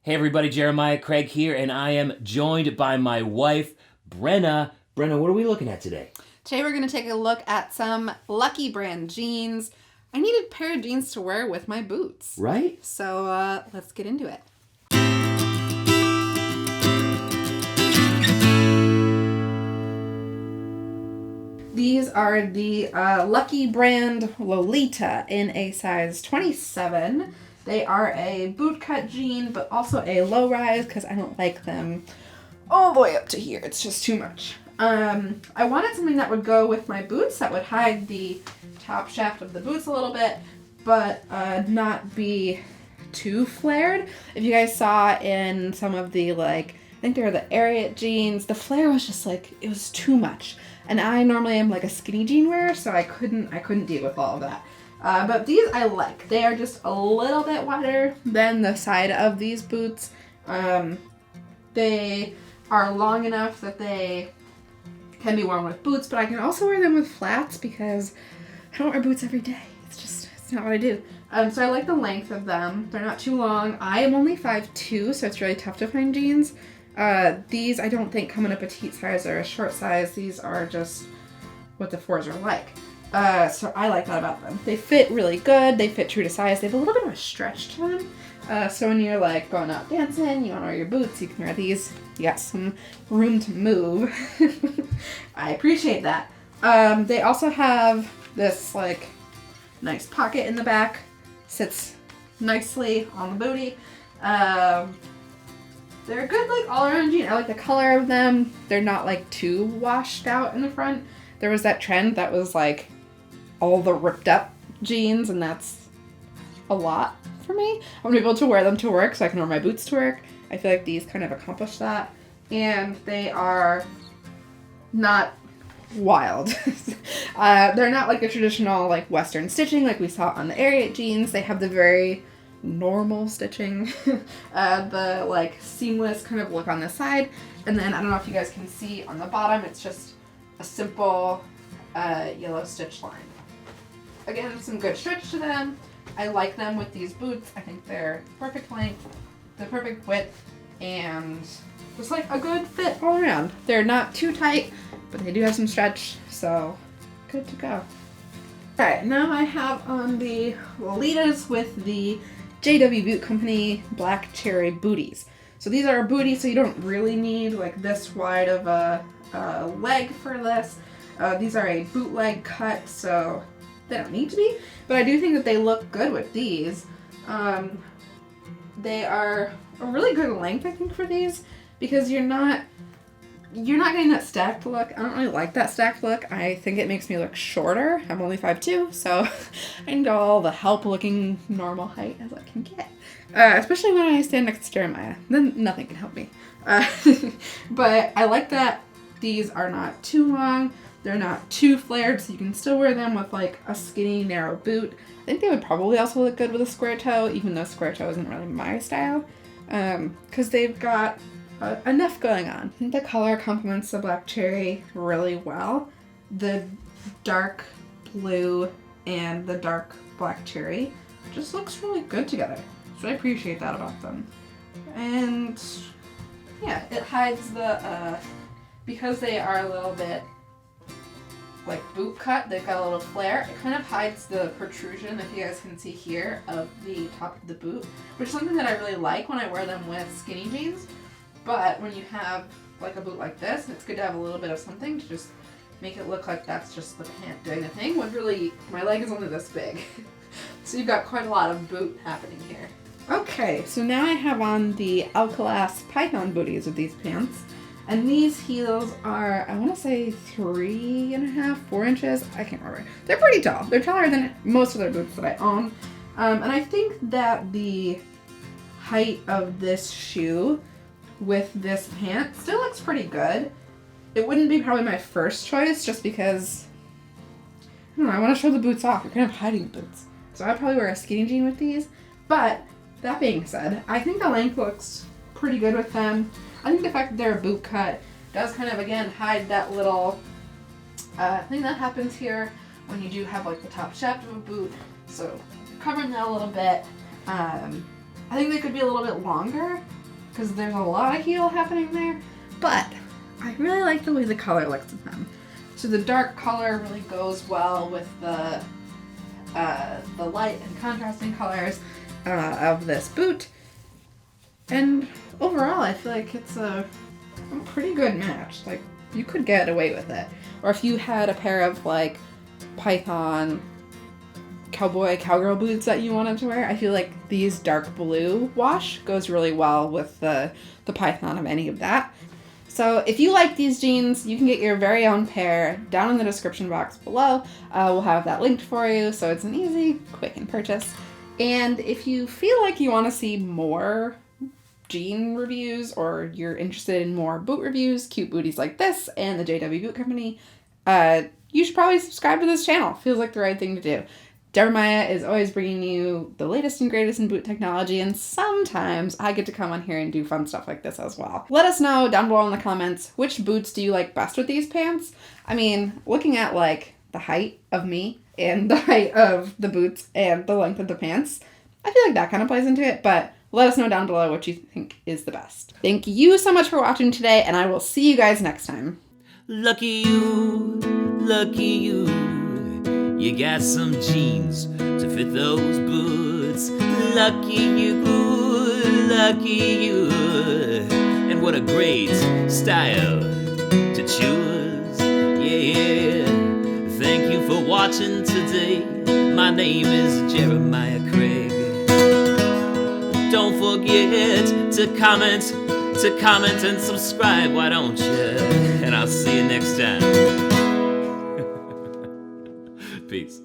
Hey everybody, Jeremiah Craig here, and I am joined by my wife, Brenna. Brenna, what are we looking at today? Today we're going to take a look at some Lucky brand jeans. I needed a pair of jeans to wear with my boots. Right? So let's get into it. These are the Lucky brand Lolita in a size 27. They are a bootcut jean, but also a low rise because I don't like them all the way up to here. It's just too much. I wanted something that would go with my boots that would hide the top shaft of the boots a little bit, but not be too flared. If you guys saw in some of the, I think they were the Ariat jeans, the flare was just it was too much. And I normally am a skinny jean wearer, so I couldn't deal with all of that. But these I like. They are just a little bit wider than the side of these boots. They are long enough that they can be worn with boots, but I can also wear them with flats because I don't wear boots every day. It's not what I do. So I like the length of them. They're not too long. I am only 5'2", so it's really tough to find jeans. These I don't think come in a petite size or a short size. These are just what the 4s are like. So I like that about them. They fit really good. They fit true to size. They have a little bit of a stretch to them. So when you're going out dancing, you want to wear your boots, you can wear these. You got some room to move. I appreciate that. They also have this nice pocket in the back. Sits nicely on the booty. They're a good all around jean. I like the color of them. They're not too washed out in the front. There was that trend that was all the ripped up jeans, and that's a lot for me. I want to be able to wear them to work so I can wear my boots to work. I feel like these kind of accomplish that. And they are not wild. They're not a traditional Western stitching like we saw on the Ariat jeans. They have the very normal stitching, the seamless kind of look on the side. And then I don't know if you guys can see on the bottom, it's just a simple yellow stitch line. Again, some good stretch to them. I like them with these boots. I think they're perfect length, the perfect width, and just a good fit all around. They're not too tight, but they do have some stretch, so good to go. Alright, now I have on the Lolitas with the JW Boot Company Black Cherry booties. So these are booties, so you don't really need this wide of a leg for this. These are a bootleg cut, so they don't need to be, but I do think that they look good with these. They are a really good length, I think, for these, because you're not getting that stacked look. I don't really like that stacked look. I think it makes me look shorter. I'm only 5'2", so I can go all the help looking normal height as I can get. Especially when I stand next to Jeremiah. Then nothing can help me. But I like that these are not too long. They're not too flared, so you can still wear them with a skinny, narrow boot. I think they would probably also look good with a square toe, even though square toe isn't really my style. Because they've got enough going on. I think the color complements the black cherry really well. The dark blue and the dark black cherry just looks really good together. So I appreciate that about them. And yeah, it hides the, because they are a little bit boot cut, they've got a little flare. It kind of hides the protrusion, if you guys can see here, of the top of the boot, which is something that I really like when I wear them with skinny jeans. But when you have a boot like this, it's good to have a little bit of something to just make it look like that's just the pant doing the thing, when really my leg is only this big. So you've got quite a lot of boot happening here. Okay, so now I have on the Alcalas Python booties with these pants. And these heels are, I want to say 3.5, 4 inches. I can't remember. They're pretty tall. They're taller than most of their boots that I own. And I think that the height of this shoe with this pant still looks pretty good. It wouldn't be probably my first choice just because, I don't know, I want to show the boots off. You're kind of hiding the boots. So I'd probably wear a skinny jean with these. But that being said, I think the length looks pretty good with them. I think the fact that they're a boot cut does kind of, again, hide that little thing that happens here when you do have the top shaft of a boot. So covering that a little bit. I think they could be a little bit longer because there's a lot of heel happening there, but I really like the way the color looks in them. So the dark color really goes well with the light and contrasting colors of this boot. And overall, I feel like it's a pretty good match. Like, you could get away with it. Or if you had a pair of, like, Python cowboy cowgirl boots that you wanted to wear, I feel like these dark blue wash goes really well with the Python of any of that. So if you like these jeans, you can get your very own pair down in the description box below. We'll have that linked for you, so it's an easy, quick purchase. And if you feel like you want to see more jean reviews, or you're interested in more boot reviews, cute booties like this and the JW Boot Company, you should probably subscribe to this channel. Feels like the right thing to do. Jeremiah is always bringing you the latest and greatest in boot technology, and sometimes I get to come on here and do fun stuff like this as well. Let us know down below in the comments, which boots do you like best with these pants? I mean, looking at like the height of me and the height of the boots and the length of the pants, I feel like that kind of plays into it, but let us know down below what you think is the best. Thank you so much for watching today, and I will see you guys next time. Lucky you, you got some jeans to fit those boots. Lucky you, and what a great style to choose. Yeah, thank you for watching today. My name is Jeremiah Craig. Don't forget to comment and subscribe, why don't you? And I'll see you next time. Peace.